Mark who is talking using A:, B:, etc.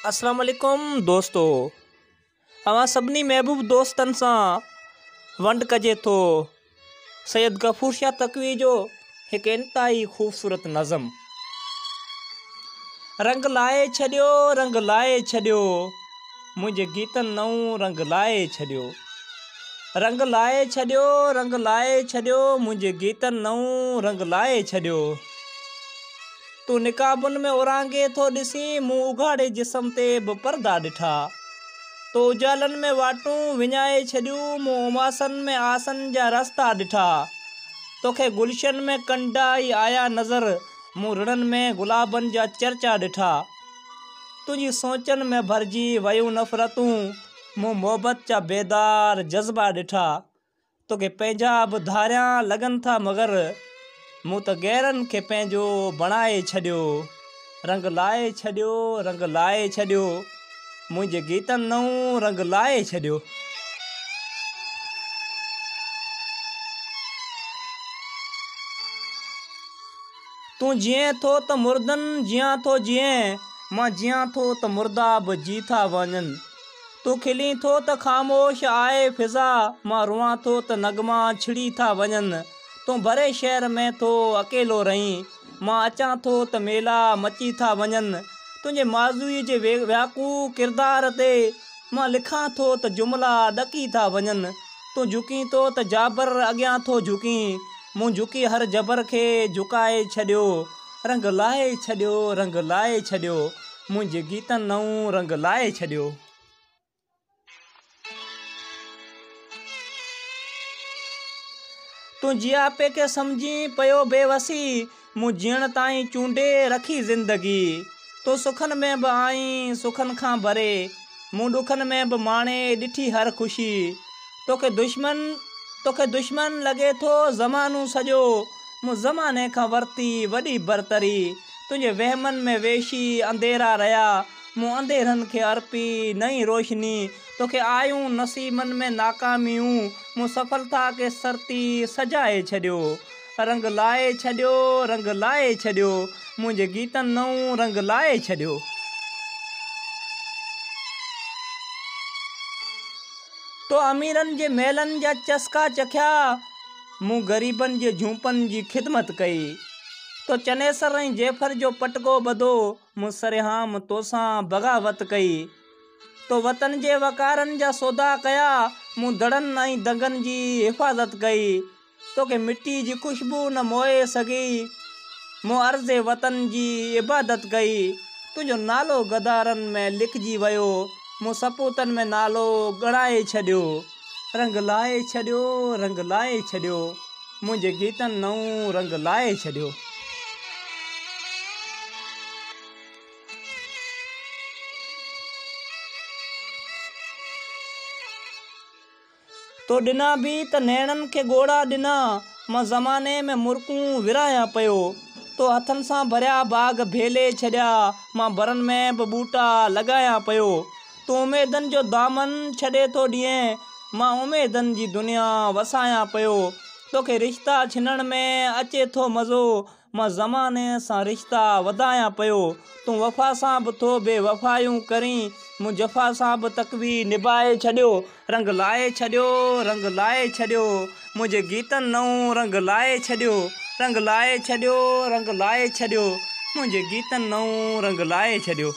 A: अस्सलाम वालेकुम दोस्तों, अवां सभिनी महबूब दोस्तन सां वंड कजे थो सैयद गफूर शाह तकवी जो एक इंतहाई खूबसूरत नज़म। रंग लाए छॾियो, रंग लाए छॾियो, मुंहिंजे गीतनि नओं रंग लाए छॾियो। रंग लाए छॾियो, रंग लाए छॾियो, मुंहिंजे गीतनि नओं रंग लाए छॾियो। तूं निकाबुनि में उरांगे थो ॾिसी, मूं उघाड़े जिस्म ते बि परदा ॾिठा। तो उजालनि में वाटूं विञाए छॾियूं, मूं उमासनि में आसनि जा रस्ता ॾिठा। तोखे गुलशन में कंडा ई आया नज़र, मूं रिणनि में गुलाबनि जा चर्चा ॾिठा। तुंहिंजी सोचनि में भरिजी वयूं नफ़रतूं, मूं मोहबत जा बेदार जज़्बा ॾिठा। तोखे पंहिंजा बि धारियां लॻनि था मगर, मूं त गैरनि खे पंहिंजो बणाए छॾियो। रंग लाए छॾियो, रंग लाए छॾियो, मुंहिंजे गीतनि नओं रंग लाए छॾियो। तूं जीअं थो त मुर्दनि जियां थो जीअं, मां जियां थो त मुर्दा बि जी था वञनि। तूं खिली थो त ख़ामोश आहे फिज़ा, मां रुआं थो त नगमा छिड़ी था वञनि। तूं भरे शहर में थो अकेलो रहीं, मां अचां थो त मेला मची था वञनि। तुंहिंजे माज़ूअ जे व्याकू किरदार ते मां लिखां थो त जुमिला ॾकी था वञनि। तूं झुकी थो त जाबर अॻियां थो झुकी, मूं झुकी हर जबर खे झुकाए छॾियो। रंग लाए छॾियो, रंग लाए छॾियो, मुंहिंजे गीतनि नओं रंग लाए छॾियो। तूं जियापे खे सम्झी पियो बेवसी, मूं जीअण ताईं चूंडे रखी ज़िंदगी। तूं सुखनि में बि आहीं सुखनि खां भरे, मूं ॾुखनि में बि माणे ॾिठी हर ख़ुशी। तोखे दुश्मन लॻे थो ज़मानो सॼो, मूं ज़माने खां वरिती वॾी बरतरी। तुंहिंजे वहमनि में वेशी अंधेरा रहिया, मूं अंधेरनि खे अर्पी नई रोशनी। तोखे आयूं नसीबनि में नाकामियूं, मूं सफलता खे सरती सजाए छॾियो। रंग लाए छॾियो, रंग लाए छॾियो, मुंहिंजे गीतनि नओं रंग लाए छॾियो। तो अमीरनि जे महलनि जा चस्का चखिया, मूं ग़रीबनि जे झूंपनि जी ख़िदमत कई। तो चनेसर ऐं जेफर जो पटको ॿधो, मूं सरेआम तोसां बग़ावत कई। तो वतन जे वकारनि जा सौदा कया, मूं दड़नि ऐं दंगनि जी हिफ़ाज़त कई। तोखे मिटी जी ख़ुशबू न मोहे सघी, मूं अर्ज़े वतन जी इबादत कई। तुंहिंजो नालो गदारनि में लिखिजी वियो, मूं सपूतनि में नालो ॻणाए छॾियो। रंग लाए छॾियो, रंग लाए छॾियो, मुंहिंजे गीतनि नओं रंग लाए छॾियो। तो ॾिना बि त नैणनि खे ॻोड़ा ॾिना, मां ज़माने में मुर्कूं विरायां पियो। तो हथनि सां भरिया बाग़ भेले छॾिया, मां भरनि में बि ॿूटा लॻायां पियो। तूं उमेदनि जो दामन छॾे थो ॾिएं, मां उमेदनि जी दुनिया वसायां पियो। तोखे रिश्ता छिनण में अचे थो मज़ो, मां ज़माने सां रिश्ता वधायां पियो। तूं वफ़ा सां बि थो बेवफ़ायूं करीं, मूं जफ़ा सां बि तकवी निभाए छॾियो। रंग लाए छॾियो, रंग लाए छॾियो, मुंहिंजे गीतनि नओं रंग लाए छॾियो। रंग लाए छॾियो, रंग लाए छॾियो, मुंहिंजे गीतनि नओं रंग लाए छॾियो।